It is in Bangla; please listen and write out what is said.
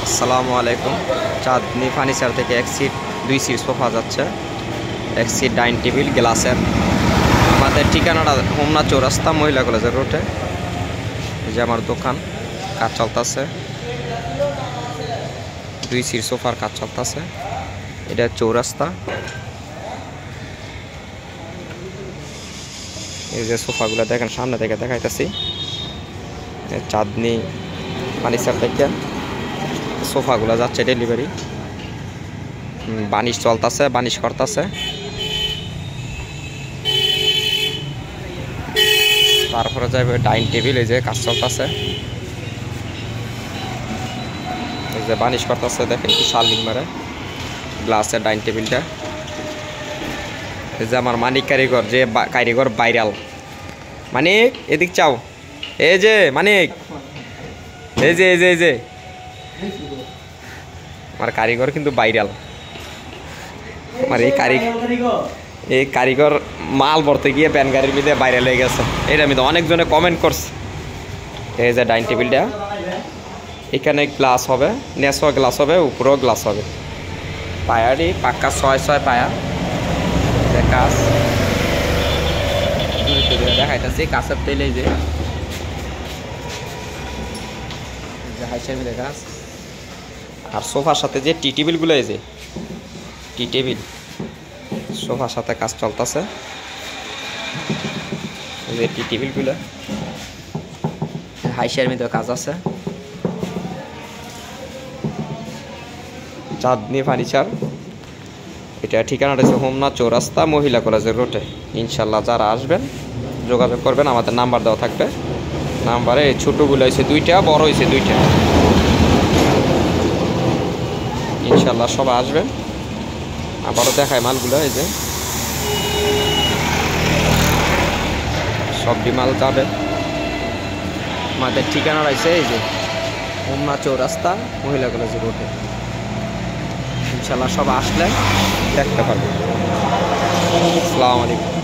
আসসালামু আলাইকুম। চাঁদনি ফার্নিচার থেকে এক সিট 2 সিট সোফা যাচ্ছে, এক সিট ডাইনিং টেবিল গ্লাসের। আমাদের ঠিকানাটা হোমনা চৌরাস্তা, মহিলা কলেজের রোডে। এই যে আমার দোকান, কাজ চলতেছে, 2 সিট সোফার কাজ চলতেছে। এটা চৌরাস্তা। এই যে সোফাগুলো দেখেন, সামনে থেকে দেখাইতেছি। চাঁদনি ফার্নিচার থেকে সোফাগুলো যাচ্ছে ডেলিভারি, বানিশ চলতেছে, বানিশ করতেছে। তারপরে যাবে ডাইনিং টেবিল, এই যে কাজ চলতেছে, এই যে বানিশ করতেছে। দেখেন কি শার্লিং মারে গ্লাসের ডাইনিং টেবিলটা। এই যে আমার মানিক কারিগর, যে কারিগর ভাইরাল। মানিক এদিক চাও, এই যে মানিক, এই যে এই যে এই যে আমার কারিগর কিন্তু ভাইরাল। আমার এই কারিগর মাল ভরতে গিয়ে প্যান গাড়ির মধ্যে ভাইরাল হয়ে গেছে। এটা আমি তো অনেকজনে কমেন্ট করছে। এই যে ডাইনিং টেবিলটা, এখানে গ্লাস হবে, নেসো গ্লাস হবে, উপরেও গ্লাস হবে। পায়ারই পাক্কা 6 পায়া কাজ দেখাইতেছি। কাছের তেল, এই যে হাইসের মিলে গাছ। আর সোফার সাথে যে টি টেবিলগুলো, এই যে টি টেবিল সোফার সাথে কাজ চলতেছে। এই যে টি টেবিলগুলো হাইসের মধ্যে কাজ আছে। চাঁদনি ফার্নিচার, এটা ঠিকানাটা হচ্ছে হোমনা চৌরাস্তা, মহিলা কলেজের রোডে। ইনশাল্লাহ যারা আসবেন যোগাযোগ করবেন, আমাদের নাম্বার দেওয়া থাকবে। নাম্বারে ছোটোগুলো হয়েছে 2টা, বড় হয়েছে 2টা। ইনশাল্লাহ সবাই আসবেন। আবারও দেখায় মালগুলো, এই যে সব মাল যাবে। আমাদের ঠিকানা রয়েছে এই যে হোমনা চৌরাস্তা, মহিলা কলেজের রোডে। ইনশাল্লাহ সবাই আসলে দেখতে পারবেন। আসসালামু আলাইকুম।